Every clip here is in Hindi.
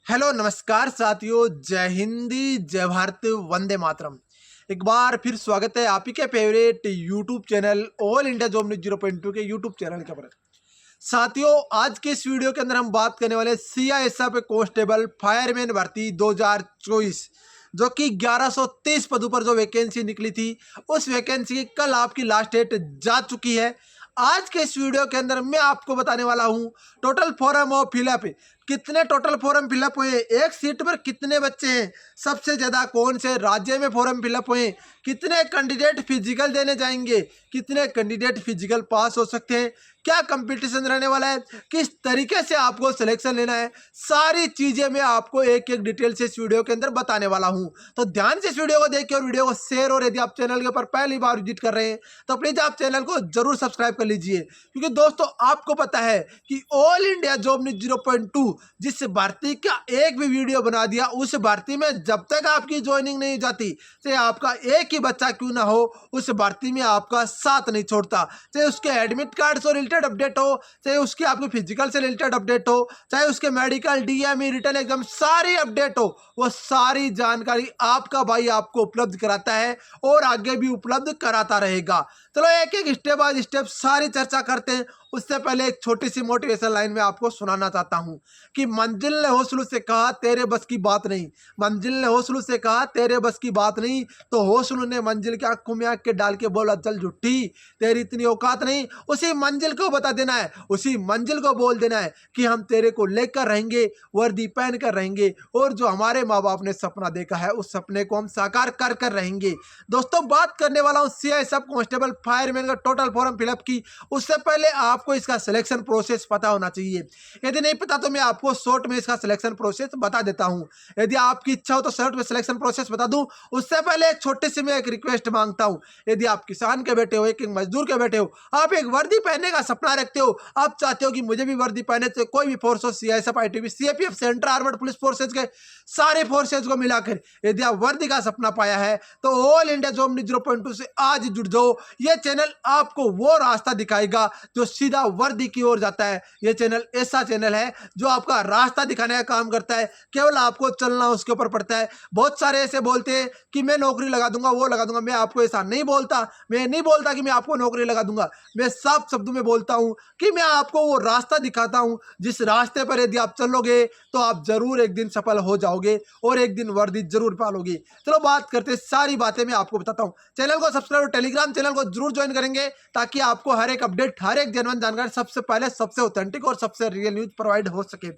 हेलो नमस्कार साथियों, जय हिंदी जय भारत वंदे मातरम। एक बार फिर स्वागत है आप ही के favourite YouTube channel all India job news 0.2 के यूट्यूब चैनल के पर। साथियों, आज के इस वीडियो के अंदर हम बात करने वाले सीआईएसएफ कांस्टेबल फायरमैन भर्ती 2024 जो कि 1130 पदों पर जो वैकेंसी निकली थी, उस वैकेंसी की कल आपकी लास्ट डेट जा चुकी है। आज के इस वीडियो के अंदर मैं आपको बताने वाला हूं टोटल फॉर्म ऑफ फिलअप, कितने टोटल फॉर्म फिलअप हुए, एक सीट पर कितने बच्चे हैं, सबसे ज्यादा कौन से राज्य में फॉर्म फिलअप हुए, कितने कैंडिडेट फिजिकल देने जाएंगे, कितने कैंडिडेट फिजिकल पास हो सकते हैं, क्या कंपटीशन रहने वाला है, किस तरीके से आपको सिलेक्शन लेना है, सारी चीजें मैं आपको एक एक डिटेल से इस वीडियो के अंदर बताने वाला हूं। तो ध्यान से इस वीडियो को देखिए और वीडियो को शेयर, और यदि आप चैनल के ऊपर पहली बार विजिट कर रहे हैं तो प्लीज आप चैनल को जरूर सब्सक्राइब कर लीजिए, क्योंकि दोस्तों आपको पता है कि ऑल इंडिया जॉब न्यूज 0.2 जिस भर्ती का एक भी वीडियो बना दिया, उस भर्ती में जब तक आपकी ज्वाइनिंग नहीं हो जाती, चाहे आपका एक ही बच्चा क्यों ना हो, उस भर्ती में आपका साथ नहीं छोड़ता। चाहे उसके एडमिट कार्ड से रिलेटेड अपडेट हो, चाहे उसके आपके फिजिकल से रिलेटेड अपडेट हो, चाहे उसके मेडिकल डीएमई रिटर्न एग्जाम सारी अपडेट हो, वो सारी जानकारी आपका भाई आपको उपलब्ध कराता है और आगे भी उपलब्ध कराता रहेगा। चलो एक एक स्टेप बाय स्टेप सारी चर्चा करते हैं। उससे पहले एक छोटी सी मोटिवेशन लाइन में आपको सुनाना चाहता हूं कि मंजिल ने होसलू से कहा तेरे बस की बात नहीं, मंजिल ने होसलू से कहा तेरे बस की बात नहीं, तो होसलू ने मंजिल की आंखों में आंख के डाल के बोला चल झुट्ठी, तेरी इतनी औकात नहीं। उसी मंजिल को बता देना है, उसी मंजिल को बोल देना है कि हम तेरे को लेकर रहेंगे, वर्दी पहन कर रहेंगे, और जो हमारे माँ बाप ने सपना देखा है उस सपने को हम साकार कर कर रहेंगे। दोस्तों बात करने वाला हूँ सीआईएसएफ कांस्टेबल फायरमैन का टोटल फॉर्म फिलअप की। उससे पहले आपको इसका सिलेक्शन प्रोसेस पता होना चाहिए। यदि नहीं पता तो मैं आपको शॉर्ट में इसका सिलेक्शन प्रोसेस बता देता हूं। यदि आपकी इच्छा हो तो शॉर्ट में सिलेक्शन प्रोसेस बता दूं। उससे पहले एक छोटी सी मैं एक रिक्वेस्ट मांगता हूं। यदि आप किसान के बेटे हो, एक मजदूर के बेटे हो, आप एक वर्दी पहनने का सपना रखते हो, आप चाहते हो कि मुझे भी वर्दी पहने, तो कोई भी फोर्स हो, CISF, ITBP, CAPF, central armed police forces के सारे फोर्सेज को मिलाकर यदि आप वर्दी का सपना पाया है तो ऑल इंडिया जॉब न्यूज 0.2 से आज जुड़ जाओ। यह चैनल आपको वो रास्ता दिखाएगा जो सीधा वर्दी की ओर जाता है। यह चैनल ऐसा चैनल है जो आपका रास्ता दिखाने का काम करता है, केवल आपको चलना उसके ऊपर पड़ता है। बहुत सारे ऐसे बोलते हैं कि मैं नौकरी लगा दूंगा, वो लगा दूंगा। मैं आपको ऐसा नहीं बोलता, मैं नहीं बोलता कि मैं आपको नौकरी लगा दूंगा। मैं साफ शब्दों में बोलता हूं कि मैं आपको वो रास्ता दिखाता हूं जिस रास्ते पर यदि आप चलोगे तो आप जरूर एक दिन सफल हो जाओगे और एक दिन वर्दी जरूर पालोगे। चलो बात करते हैं, सारी बातें मैं आपको बताता हूं। चैनल को सब्सक्राइब और टेलीग्राम चैनल को जरूर ज्वाइन करेंगे ताकि आपको हर एक अपडेट, हर एक जेन्युइन जानकारी सबसे पहले, सबसे ऑथेंटिक और सबसे रियल न्यूज प्रोवाइड हो सके।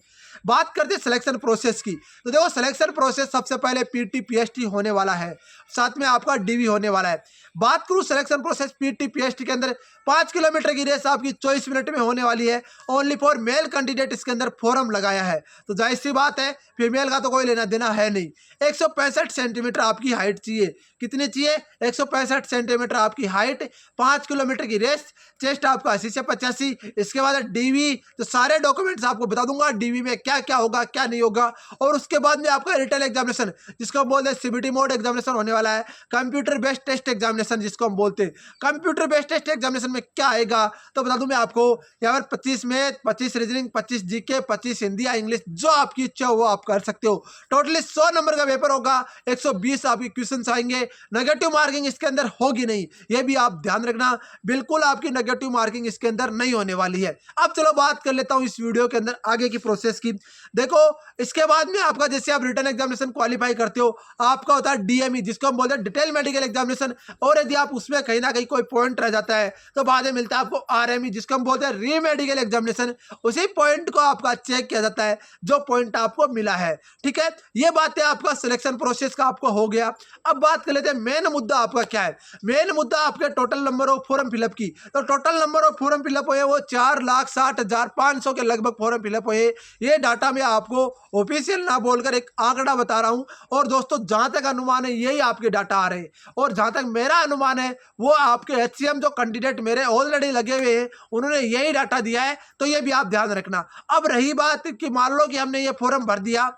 बात करते हैं सिलेक्शन प्रोसेस की। तो देखो सिलेक्शन प्रोसेस सबसे पहले पीटी पीएचटी होने वाला है, साथ में आपका डीवी होने वाला है। बात करूं सिलेक्शन प्रोसेस पीटी पीएचटी के अंदर 5 किलोमीटर की रेस आपकी 24 मिनट में होने वाली है। ओनली फॉर मेल कैंडिडेट इसके अंदर फॉर्म लगाया है, तो जाहिर सी बात है फीमेल का तो कोई लेना देना है नहीं। 165 सेंटीमीटर आपकी हाइट चाहिए। कितनी चाहिए? 165 सेंटीमीटर आपकी हाइट, 5 किलोमीटर की रेस, चेस्ट आपका 80 से 85। इसके बाद डीवी, तो सारे डॉक्यूमेंट्स आपको बता दूंगा डीवी में क्या क्या होगा क्या नहीं होगा। और उसके बाद में आपका रिटन एग्जामिनेशन जिसको हम बोलते हैं सीबीटी मोड एग्जामिनेशन होने वाला है। कंप्यूटर बेस्ड टेस्ट एग्जामिनेशन जिसको हम बोलते हैं। कंप्यूटर बेस्ड टेस्ट एग्जामिनेशन में क्या आएगा तो बता दूं मैं आपको, यहाँ पर 25 मैथ, 25 रीजनिंग, 25 जीके, 25 हिंदी या इंग्लिश, जो आपकी इच्छा हो वो आप कर सकते हो। टोटली 100 नंबर का पेपर होगा, 120 आपके क्वेश्चंस आएंगे। नेगेटिव मार्किंग इसके अंदर होगी नहीं, ये भी आप ध्यान रखना, बिल्कुल आपकी नेगेटिव मार्किंग इसके अंदर नहीं होने वाली है। अब चलो बात कर लेता हूं इस वीडियो के अंदर आगे की प्रोसेस की। देखो इसके बाद में आपका जैसे आप रिटन एग्जामिनेशन क्वालिफाई करते हो, आपका होता है डीएमई जिसको हम बोलते हैं डिटेल मेडिकल एग्जामिनेशन। और यदि आप उसमें कहीं ना कहीं कोई पॉइंट रह जाता है तो बाद में मिलता है आपको आरएमई जिसको हम बोलते हैं री मेडिकल एग्जामिनेशन। उसी पॉइंट को आपका चेक किया जाता है जो पॉइंट आपको मिला है। ठीक है, ये बातें आपका सिलेक्शन प्रोसेस का आपको हो गया। अब बात कर लेते हैं मेन मुद्दा आपका क्या है। मेन मुद्दा आपके total number of form fill up की। तो total number of form fill up हुए वो 4,60,500 के लगभग फॉर्म फिलअप हुए। ये डाटा मैं आपको ऑफिशियल ना बोलकर एक आंकड़ा बता रहा हूं। और दोस्तों जहां तक अनुमान है यही आपके डाटा आ रहे हैं, और जहां तक मेरा अनुमान है वो आपके एचसीएम जो कैंडिडेट मेरे ऑलरेडी लगे हुए हैं उन्होंने यही डाटा दिया है, तो ये भी आप ध्यान रखना। अब रही बात कि मान लो कि हमने ये फॉर्म भर दिया,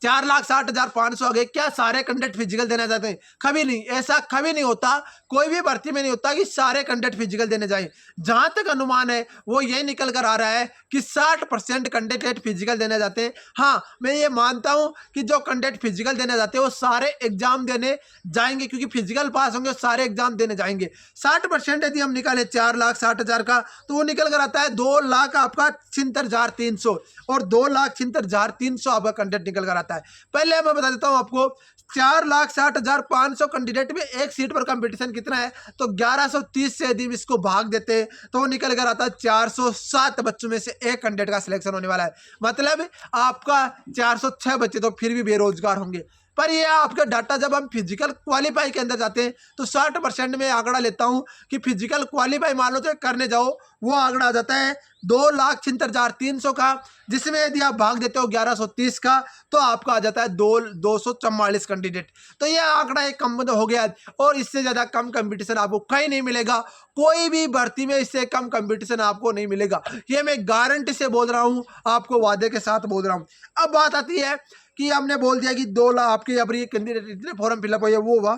4,60,500 आ गए, क्या सारे कैंडिडेट फिजिकल देना चाहते हैं? कभी नहीं, ऐसा कभी नहीं होता, कोई भी भर्ती में नहीं होता कि सारे कैंडिडेट फिजिकल देने जाएं। जहां तक अनुमान है वो ये निकल कर आ रहा है कि 60% कैंडिडेट फिजिकल देने जाते हैं। हाँ, मैं ये मानता हूं कि जो कैंडिडेट फिजिकल देने जाते हैं वो सारे एग्जाम देने जाएंगे, क्योंकि फिजिकल पास होंगे सारे एग्जाम देने जाएंगे। 60% यदि हम निकाले 4,60,000 का, तो वो निकल कर आता है 2,00,000 आपका 76,300 और 2,76,300 आपका कैंडिडेट निकल कर आता है। पहले मैं बता देता हूं आपको, 4,60,500 कैंडिडेट में एक सीट पर कंपटीशन कितना है, तो 1130 से यदि इसको भाग देते हैं तो वो निकल कर आता है 407 बच्चों में से एक कैंडिडेट का सिलेक्शन होने वाला है। मतलब आपका 406 बच्चे तो फिर भी बेरोजगार होंगे। पर ये आपका डाटा जब हम फिजिकल क्वालिफाई के अंदर जाते हैं तो 60% में आंकड़ा लेता हूं कि फिजिकल क्वालिफाई मान लो तो करने जाओ, वो आंकड़ा आ जाता है 2,76,300 का, जिसमें यदि आप भाग देते हो 1130 का तो आपका आ जाता है 244 कैंडिडेट। तो ये आंकड़ा एक कम हो गया है और इससे ज़्यादा कम कंपटीशन आपको कहीं नहीं मिलेगा। कोई भी भर्ती में इससे कम कंपटीशन आपको नहीं मिलेगा, ये मैं गारंटी से बोल रहा हूँ, आपको वादे के साथ बोल रहा हूँ। अब बात आती है कि हमने बोल दिया कि 2 लाख आपके यहाँ पर ये कैंडिडेट इतने फॉर्म फिलअप हुए, वो हुआ।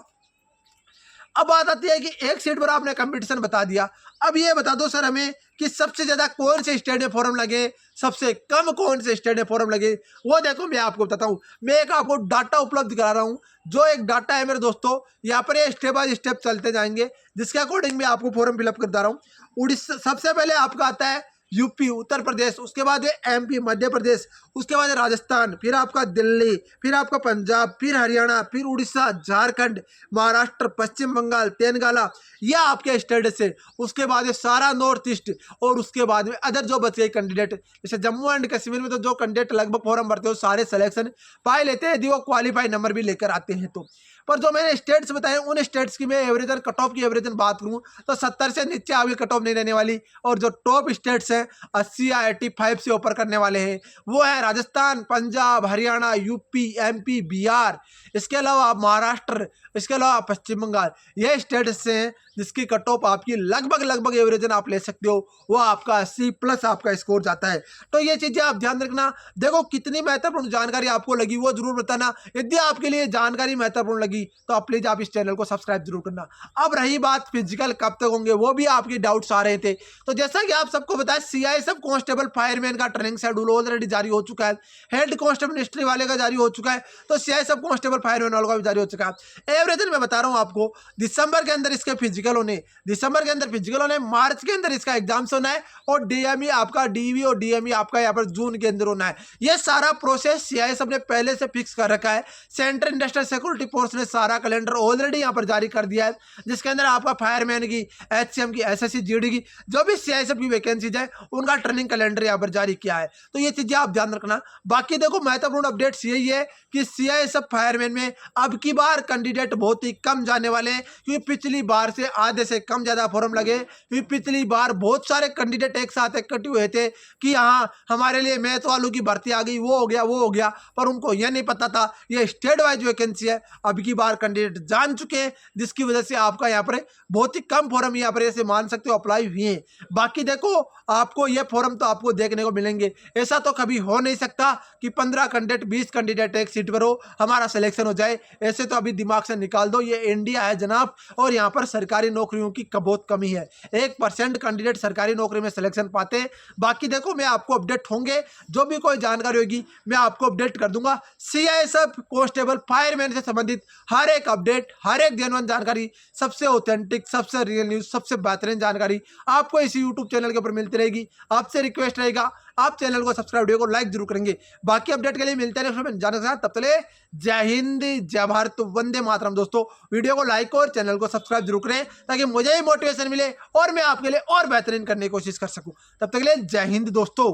अब बात आती है कि एक सीट पर आपने कंपटीशन बता दिया, अब ये बता दो सर हमें कि सबसे ज्यादा कौन से स्टेट में फॉर्म लगे, सबसे कम कौन से स्टेट में फॉर्म लगे। वो देखो मैं आपको बताता हूँ, मैं एक आपको डाटा उपलब्ध करा रहा हूँ, जो एक डाटा है मेरे दोस्तों, यहाँ पर ये स्टेप बाय स्टेप चलते जाएंगे, जिसके अकॉर्डिंग मैं आपको फॉर्म फिलअप करता रहा हूँ। उड़ीसा सबसे पहले आपका आता है यूपी उत्तर प्रदेश, उसके बाद है एमपी मध्य प्रदेश, उसके बाद है राजस्थान, फिर आपका दिल्ली, फिर आपका पंजाब, फिर हरियाणा, फिर उड़ीसा, झारखंड, महाराष्ट्र, पश्चिम बंगाल, तेलंगाना, यह आपके स्टेट से। उसके बाद है सारा नॉर्थ ईस्ट और उसके बाद में अदर जो बचे कैंडिडेट, जैसे जम्मू एंड कश्मीर में तो जो कैंडिडेट लगभग फॉर्म भरते हो सारे सिलेक्शन पाए लेते हैं यदि वो क्वालिफाई नंबर भी लेकर आते हैं तो। पर जो मैंने स्टेट्स बताए उन स्टेट्स की मैं एवरेजन कट ऑफ की एवरेजन बात करूं तो 70 से नीचे आपकी कट ऑफ नहीं रहने वाली, और जो टॉप स्टेट्स हैं 80 या 85 से ऊपर करने वाले हैं वो है राजस्थान, पंजाब, हरियाणा, यूपी, एमपी, बिहार, इसके अलावा महाराष्ट्र, इसके अलावा पश्चिम बंगाल। ये स्टेट्स हैं जिसकी कट ऑफ आपकी लगभग एवरेजन आप ले सकते हो, वो आपका 80+ आपका स्कोर जाता है। तो ये चीजें आप ध्यान रखना। देखो कितनी महत्वपूर्ण जानकारी आपको लगी वो जरूर बताना। यदि आपके लिए जानकारी महत्वपूर्ण लगी तो आप प्लीज आप इस चैनल को सब्सक्राइब जरूर करना। अब रही बात फिजिकल कब तक होंगे, वो भी आपके डाउट्स आ रहे थे। तो जैसा कि आप सबको बताया, सीआईएसएफ कांस्टेबल फायरमैन का ट्रेनिंग शेड्यूल ऑलरेडी जारी हो चुका है, हेड कांस्टेबल मिनिस्ट्री वाले का जारी हो चुका है, तो सीआईएसएफ कांस्टेबल फायरमैन वालों का भी जारी हो चुका है। एवरेजन मैं बता रहा हूं आपको, दिसंबर के अंदर इसके फिजिकल होने, दिसंबर के अंदर फिजिकल होने, मार्च के अंदर इसका एग्जाम्स होना है, और डीएमई आपका डीवी और डीएमई आपका यहाँ पर जून के अंदर होना है। ये सारा प्रोसेस सीआईएसएफ ने पहले से फिक्स कर रखा है। सेंट्रल इंडस्ट्रियल सिक्योरिटी फोर्स ने सारा कैलेंडर ऑलरेडी यहाँ पर जारी कर दिया है, जिसके अंदर आपका फायरमैन की, एचसीएम की, एसएससी जीडी की जो भी सीआईएसएफ की वैकेंसीज है उनका ट्रेनिंग कैलेंडर यहाँ पर जारी किया है। तो ये चीजें आप ध्यान रखना। बाकी देखो महत्वपूर्ण अपडेट्स यही है कि सीआईएसएफ फायरमैन में अब की बार कैंडिडेट बहुत ही कम जाने वाले हैं, क्योंकि पिछली बार से आधे से कम ज्यादा फॉर्म लगे, क्योंकि पिछली बार बहुत सारे कैंडिडेट एक साथ इकट्ठे हुए थे कि हाँ हमारे लिए मैथ वालों की भर्ती आ गई, वो हो गया, पर उनको यह नहीं पता था ये स्टेट वाइज वैकेंसी है। अब की बार कैंडिडेट जान चुके हैं, जिसकी वजह से आपका यहाँ पर बहुत ही कम फॉर्म यहाँ पर ऐसे मान सकते हो अप्लाई हुए हैं। बाकी देखो आपको ये फॉर्म तो आपको देखने को मिलेंगे, ऐसा तो कभी हो नहीं सकता कि 15 कैंडिडेट 20 कैंडिडेट एक सीट पर हो हमारा सिलेक्शन हो जाए, ऐसे तो अभी दिमाग से निकाल दो। ये इंडिया है जनाब, और यहाँ पर सरकारी नौकरियों की बहुत कमी है, 1% कैंडिडेट सरकारी नौकरी में सिलेक्शन पाते हैं। बाकी देखो मैं आपको अपडेट होंगे, जो भी कोई जानकारी होगी मैं आपको अपडेट कर दूंगा। सीआईएसएफ कांस्टेबल फायरमैन से संबंधित हर एक अपडेट, हर एक जेन्युइन जानकारी, सबसे ऑथेंटिक, सबसे रियल न्यूज, सबसे बेहतरीन जानकारी आपको इसी यूट्यूब चैनल के ऊपर मिलती रहेगी। आपसे रिक्वेस्ट रहेगा आप चैनल को सब्सक्राइब, वीडियो को लाइक जरूर करेंगे। बाकी अपडेट के लिए मिलते हैं नेक्स्ट जानने के साथ, तब तक जय हिंद, जय भारत, वंदे मातरम। दोस्तों वीडियो को लाइक और चैनल को सब्सक्राइब जरूर करें ताकि मुझे ही मोटिवेशन मिले और मैं आपके लिए और बेहतरीन करने की कोशिश कर सकूं। तब तक के लिए जय हिंद दोस्तों।